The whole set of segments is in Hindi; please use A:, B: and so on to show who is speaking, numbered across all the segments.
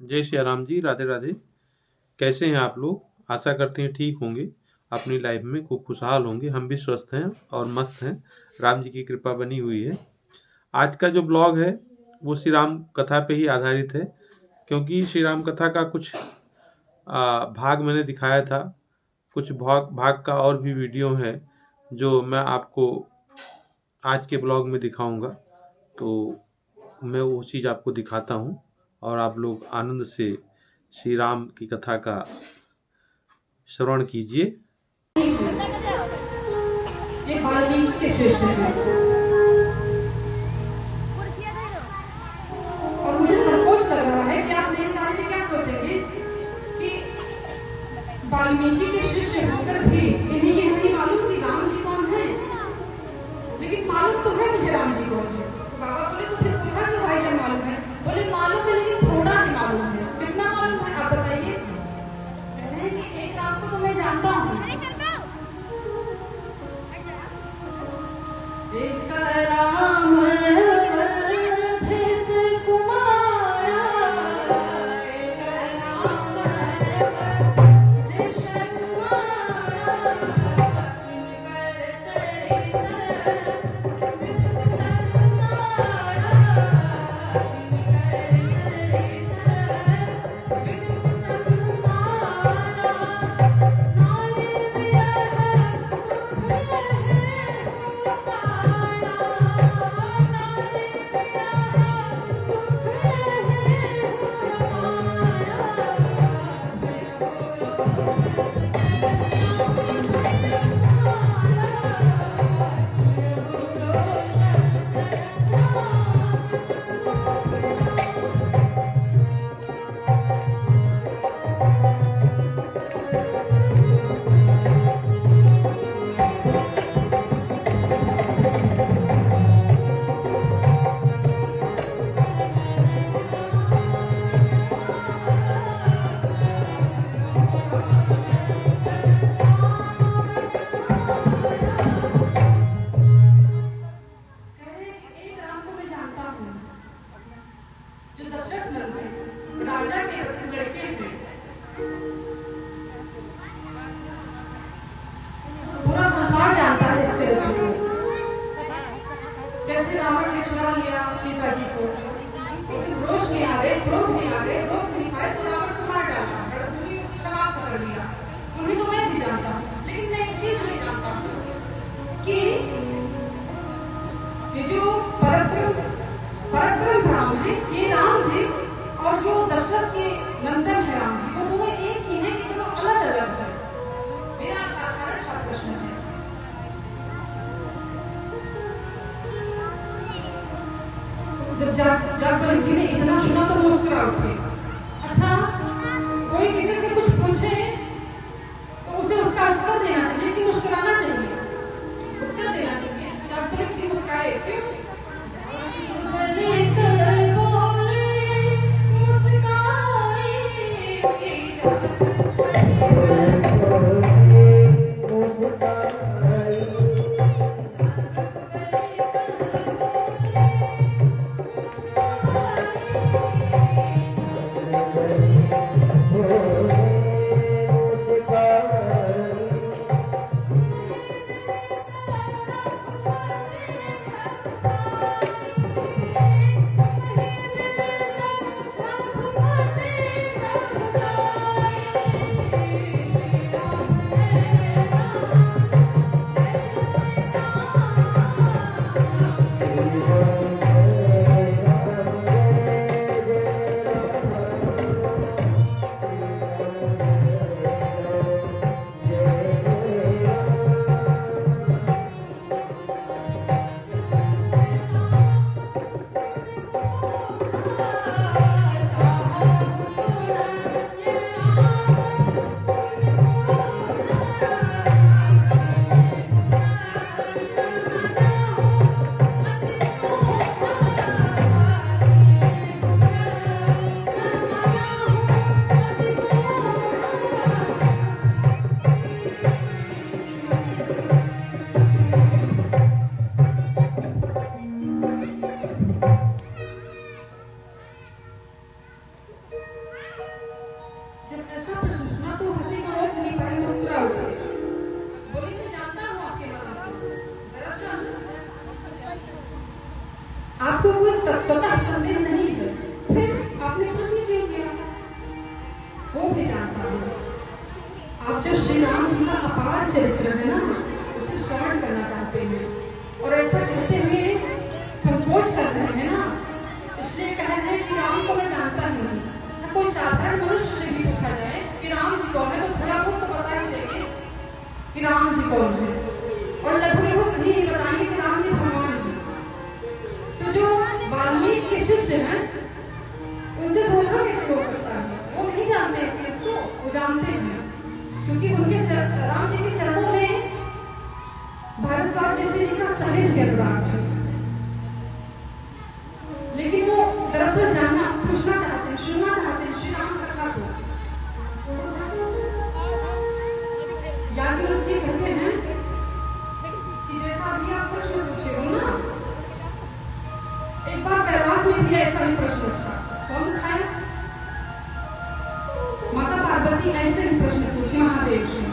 A: जय श्री राम जी, राधे राधे। कैसे हैं आप लोग? आशा करते हैं ठीक होंगे, अपनी लाइफ में खूब खुशहाल होंगे। हम भी स्वस्थ हैं और मस्त हैं, राम जी की कृपा बनी हुई है। आज का जो ब्लॉग है वो श्री राम कथा पे ही आधारित है, क्योंकि श्री राम कथा का कुछ भाग मैंने दिखाया था। कुछ भाग भाग का और भी वीडियो है जो मैं आपको आज के ब्लॉग में दिखाऊंगा। तो मैं वो चीज़ आपको दिखाता हूँ और आप लोग आनंद से श्री राम की कथा का श्रवण कीजिए।
B: ये वाल्मीकि के शिष्य हैं और मुझे संकोच लग रहा है कि आप मेरे बारे में क्या सोचेंगे कि वाल्मीकि के शिष्य होकर भी इन्हें ये नहीं मालूम कि राम जी कौन है। लेकिन मालूम तो है मुझे राम जी कौन है। बाबा बोले तो फिर पूछा कि भाई क्या मालूम है? बोले मालूम है लेकिन थोड़ा ही मालूम है। कितना मालूम है आप बताइए? कह रहे हैं कि एक राम को तो मैं जानता हूँ। एक राम अवधेश कुमारा, एक राम अवधेश कुमारा, इनकर चरित्र विदित संसारा, इनकर चरित्र विदित संसारा। नारी विरह दुख है उतारा, नारी विरह दुख है एक राम को मैं जानता हूँ जो दशरथ नंदन राजा के लड़के हैं। पूरा संसार जानता है इस चरित्र को। कैसे रावण ने चुरा लिया सीता जी को, लेकिन रोष में आ गए, क्रोध में आ गए, रोक नहीं पाए तो रावण को मार डाला, रणभूमि में समाप्त कर दिया। उन्हें तो मैं भी जानता हूँ, लेकिन मैं एक चीज नहीं जानता हूँ कि ये जो परब्रह्म राम है, ये राम जी और जो दशरथ के नंदन है राम जी, वो दोनों एक ही है कि दोनों अलग अलग है। मेरा साधारण सा प्रश्न है, जब जागरण जी ने इतना सुना तो मुस्कुरा उठे। अच्छा, कोई किसी से कुछ पूछे तो उसे उसका उत्तर देना चाहिए कि मुस्कुराना चाहिए? उत्तर देना चाहिए। जागरण जी मुस्कुराए, क्यों? जो श्री राम जी का अपार चरित्र है ना, उसे श्रवण करना चाहते हैं। और ऐसा कहते हुए संकोच कर रहे हैं ना, इसलिए कह रहे हैं कि राम को मैं जानता ही नहीं। अच्छा, कोई साधारण मनुष्य से भी पूछा जाए कि राम जी कौन है, तो थोड़ा बहुत तो बता ही देंगे कि राम जी कौन है, और लगभग सभी ही बताएंगे कि राम जी भगवान है। तो जो वाल्मीकि के शिष्य हैं, उनसे धोखा कैसे हो सकता है? वो नहीं जानते इस चीज को, वो जानते हैं, क्योंकि उनके राम जी के चरणों में भारद्वाज जैसे जी का सहज अनुराग है। लेकिन वो दरअसल जानना, पूछना चाहते हैं, सुनना चाहते हैं श्री राम कथा को। याज्ञवल्क्य जी कहते हैं कि जैसा अभी आप प्रश्न पूछे हो ना, एक बार कैलाश में भी ऐसा ही प्रश्न उठा। कौन उठाया? माता पार्वती ऐसे ही प्रश्न पूछे महादेव से।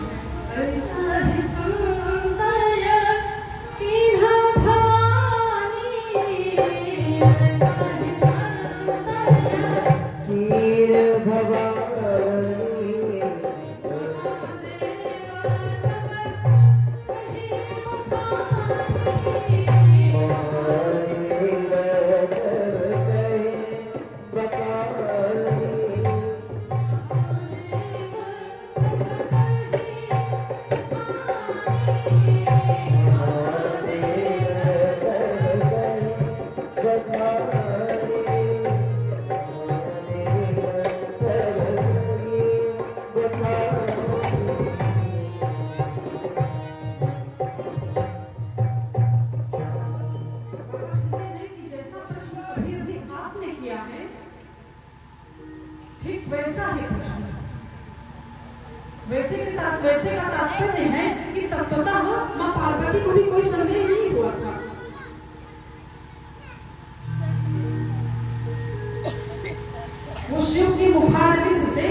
B: ऐसा ही संशय कीन्हा भवानी, ऐसा ही संशय कीन्हा भवानी, महादेव तब कहे बखानी, वैसे का तात्पर्य है कि तत्वतः मां पार्वती को भी कोई संदेह नहीं हुआ था। वो शिव की मुखारविंद से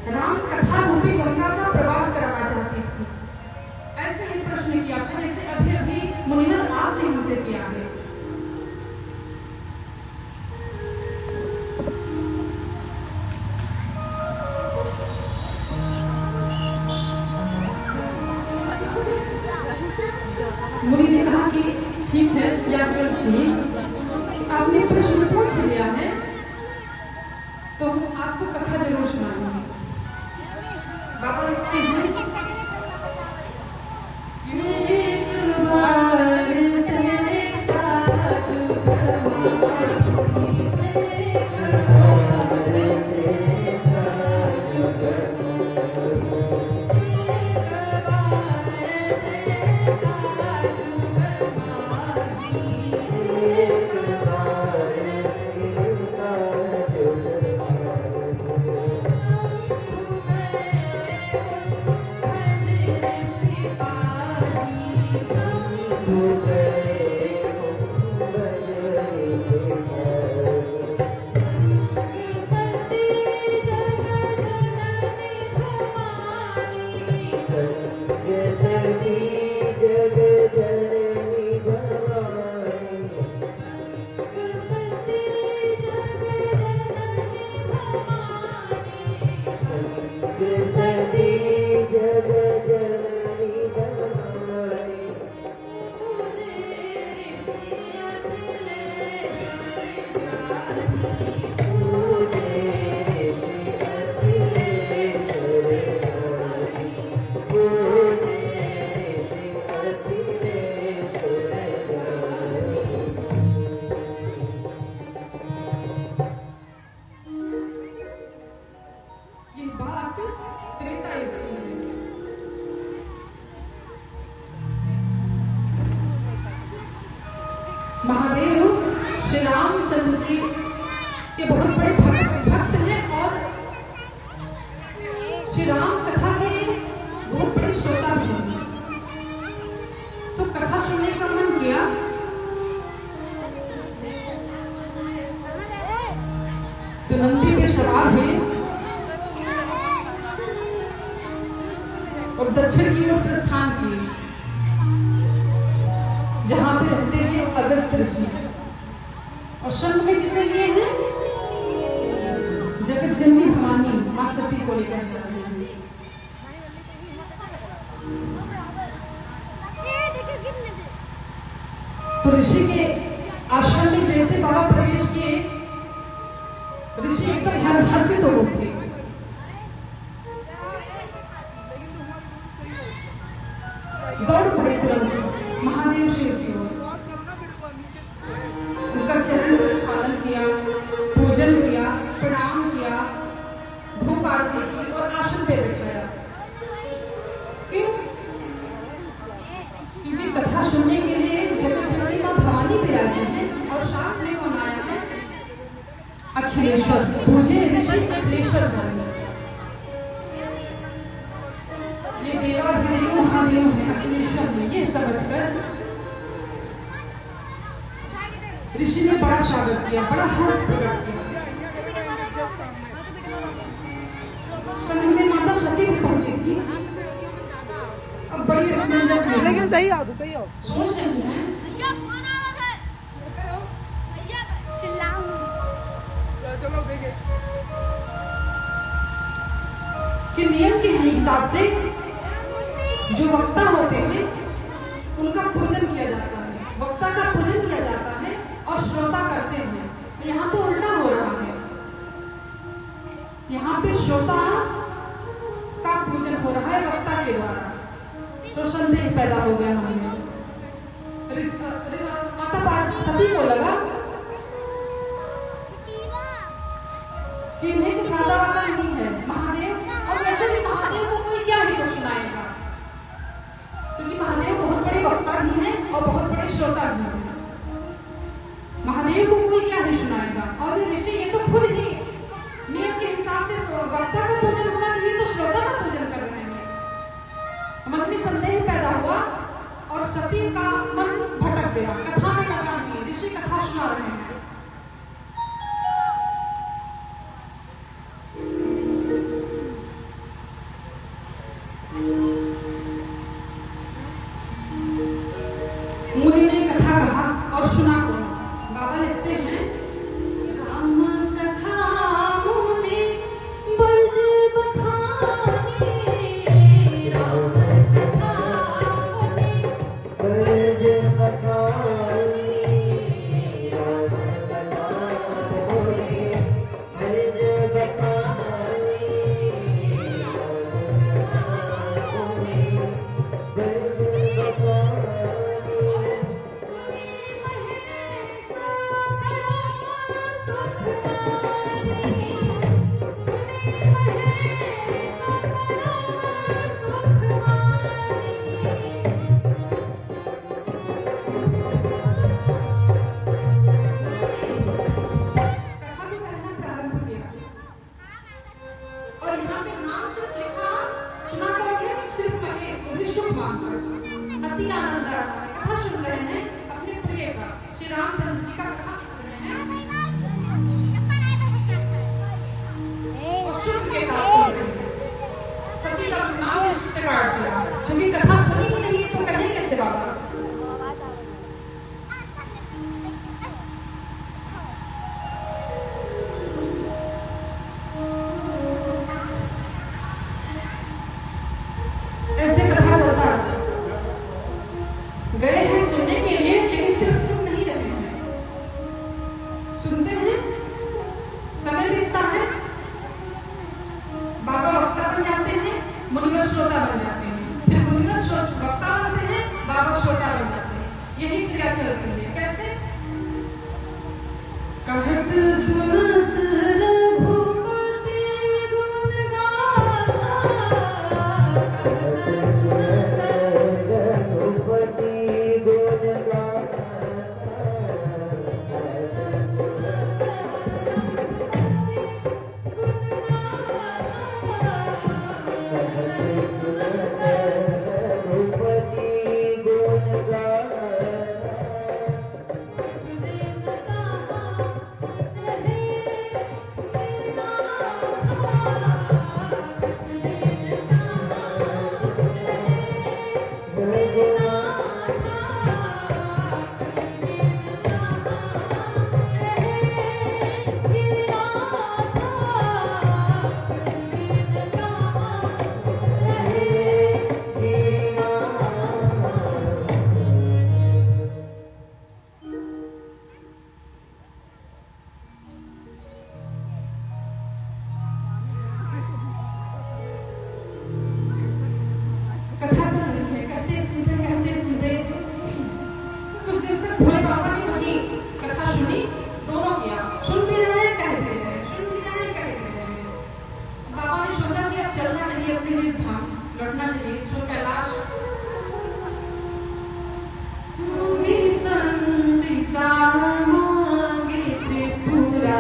B: राम कथा रूपी गंगा का प्रवाह कराना चाहती थी। ऐसे ही प्रश्न किया था जैसे अभी अभी मुनिवर आपने हमसे किया है। मुनि ने कहा कि ठीक है याज्ञवल्क्य जी, आपने प्रश्न पूछ लिया है तो हम आपको कथा जरूर सुनाएंगे। बाबा लिखते हैं, एक बार देखा जुग माही, एक बार देखा जुग महादेव श्री रामचंद्र जी के बहुत बड़े भक्त हैं और श्री राम कथा के बहुत बड़े श्रोता भी हैं। सो कथा सुनने का मन किया तो नंदी पे सवार हुए और दक्षिण की ओर प्रस्थान किए, जहां पे रहते हैं अगस्त ऋषि। और संग में किसे लिए हैं? जगत जननी भवानी मां सती को लेकर जाते हैं। ऋषि के आश्रम में जैसे बाबा प्रवेश किए, ऋषि एकदम हर्षित हो उठे। दौड़ पड़े तुरंत महादेव शिव की ओर, उनका चरण प्रक्षालन किया, पूजन किया, प्रणाम किया, धूप आरती की और आसन पे बैठाया। क्यों? क्योंकि कथा सुनने के लिए जगत मां भवानी विराजी है और साथ में कौन आया है? अखिलेश्वर। पूजे ऋषि अखिलेश्वर स्वामी, ये देवाधिदेव महादेव है, अखिलेश्वर है, ये समझकर ऋषि ने बड़ा स्वागत किया, बड़ा हर्ष प्रकट किया। संग में माता सती भी पहुंची थी। अब बड़ी असमंजस में,
C: लेकिन सही आओ
B: सोच रही हैं
C: चलो देखे
B: कि नियम के हिसाब से जो वक्ता होते हैं उनका पूजन किया जाता है, वक्ता का पूजन किया जाता है और श्रोता करते हैं। यहाँ तो उल्टा हो रहा है, यहाँ पे श्रोता का पूजन हो रहा है वक्ता के द्वारा। तो संदेह पैदा हो गया हमें। माता सती को लगा कि इन्हें कुछ ज्यादा वाला नहीं है महादेव, और वैसे भी महादेव को कोई क्या ही कुछ सुनाएगा, क्योंकि महादेव बहुत बड़े वक्ता भी हैं और बहुत बड़े श्रोता भी हैं। महादेव को कोई क्या ही सुनाएगा। और ऋषि ये तो खुद ही नियम के हिसाब से वक्ता का पूजन होना चाहिए, तो श्रोता का पूजन कर रहे हैं। मन में संदेह पैदा हुआ और सती का मन भटक गया, कथा में लगा नहीं, ऋषि कथा सुना रहे हैं। मुनि ने कथा कहा और सुना कौन? बाबा लिखते हैं, राम कथा मुनि बज बखानी, राम कथा मुनि बज बखानी, राम कथा मुनि बज बखानी, राम कथा मुनि बज बखानी। अति आनंद आ रहा है, कथा सुन रहे हैं अपने प्रिय का, श्री रामचंद्र जी का कथा सुन रहे हैं और सुख के साथ सुन रहे हैं। सती का नाम इश्क से काट दिया, क्योंकि कथा सुनी ही नहीं तो कहें कैसे बाबा। ऐसे कथा चलता रहा। गए हैं सुनने के लिए, लेकिन सिर्फ सुन नहीं रहे हैं, लौटना चाहिए जो कैलाश संबिता मांगे त्रिपुरा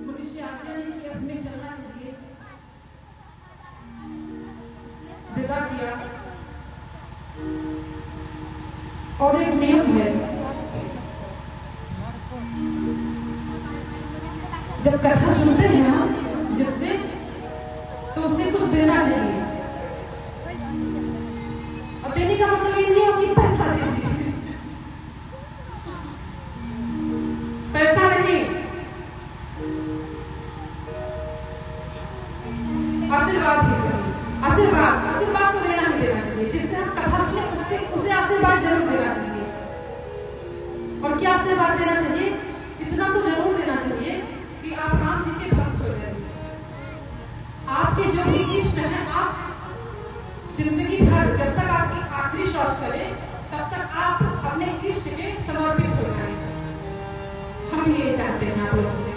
B: मनुष्य आज्ञा नहीं कि हमें चलना चाहिए विदा किया और एक नियम है जब कथा सुनते हैं हम जिससे तो उसे कुछ देना चाहिए और देने का मतलब ये नहीं है कि पैसा दे दीजिए पैसा नहीं आशीर्वाद ही सही आशीर्वाद तो देना ही देना चाहिए जिससे हम कथा सुने उसे आशीर्वाद जरूर देना चाहिए और क्या आशीर्वाद देना चाहिए इतना तो जरूर देना चाहिए कि आप राम जी के भक्त हो जाए आपके जो भी इष्ट है आप जिंदगी भर जब तक आपकी आखिरी श्वास चले तब तक आप अपने इष्ट के समर्पित हो जाए हम ये चाहते हैं आप लोगों से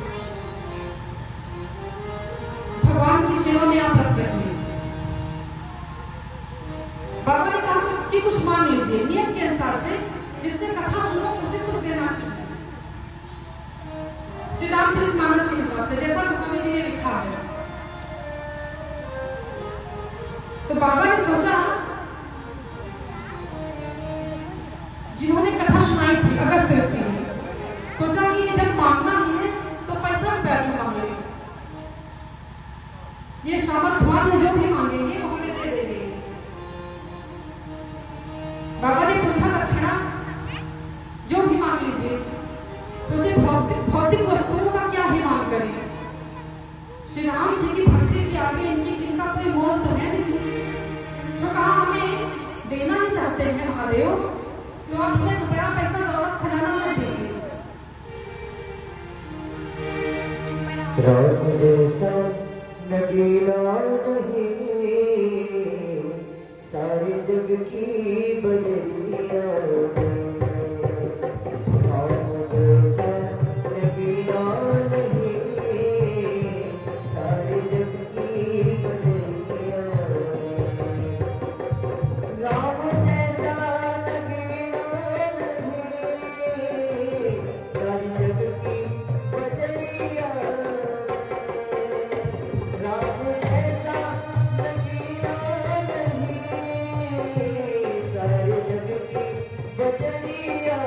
B: भगवान की सेवा में आप रख रहे बाबा ने कहा कि कुछ मांग लीजिए नियम के अनुसार से जिससे कथा सुनो उसे कुछ देना चाहिए श्री रामचरितमानस के हिसाब से जैसा गोस्वामी जी ने लिखा है तो बाबा ने सोचा जिन्होंने कथा सुनाई थी अगस्त ऋषि ने सोचा कि जब मांगना है तो पैसा रुपया भी मांग ले ये सामर्थ्यवान है जो भी मांगेंगे वो हमें दे देंगे बाबा ने पूछा दक्षिणा जो भी मांग लीजिए सोचे भौतिक वस्तुओं का क्या ही मांग करें श्री राम जी की भक्ति के आगे इनका कोई मोल तो है नहीं जो कहा हमें देना ही चाहते हैं महादेव तो आप हमें रुपया पैसा दौलत खजाना मत दीजिए
D: राम जैसा नगीना नहीं सारे जग की बदलिया राम जैसा नगीना नहीं सारे जग की बदलिया राम जैसा नगीना नहीं सारे जग की बदलिया राम जैसा नगीना नहीं सारे जग की बचनिया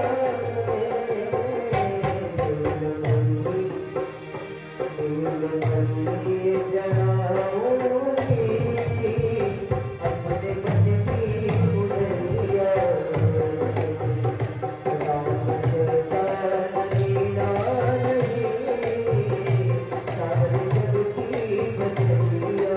D: जड़ाऊंगी अपने मन की उड़िया राम जैसा नगीना नहीं सारे जग की बचनिया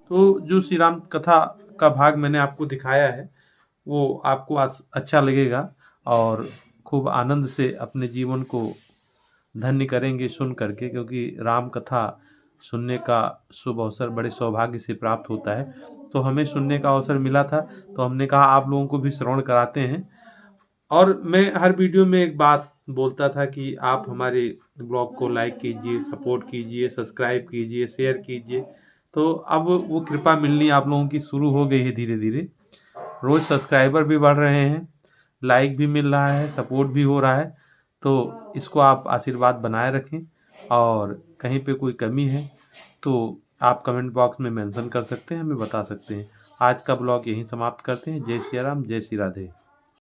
A: तो जो श्री राम कथा का भाग मैंने आपको दिखाया है वो आपको अच्छा लगेगा और खूब आनंद से अपने जीवन को धन्य करेंगे सुन करके क्योंकि राम कथा सुनने का शुभ अवसर बड़े सौभाग्य से प्राप्त होता है। तो हमें सुनने का अवसर मिला था तो हमने कहा आप लोगों को भी श्रवण कराते हैं। और मैं हर वीडियो में एक बात बोलता था कि आप हमारे ब्लॉग को लाइक कीजिए, सपोर्ट कीजिए, सब्सक्राइब कीजिए, शेयर कीजिए। तो अब वो कृपा मिलनी आप लोगों की शुरू हो गई है धीरे धीरे। रोज़ सब्सक्राइबर भी बढ़ रहे हैं, लाइक भी मिल रहा है, सपोर्ट भी हो रहा है। तो इसको आप आशीर्वाद बनाए रखें, और कहीं पे कोई कमी है तो आप कमेंट बॉक्स में मेंशन कर सकते हैं, हमें बता सकते हैं। आज का ब्लॉग यहीं समाप्त करते हैं। जय सिया राम, जय श्री राधे।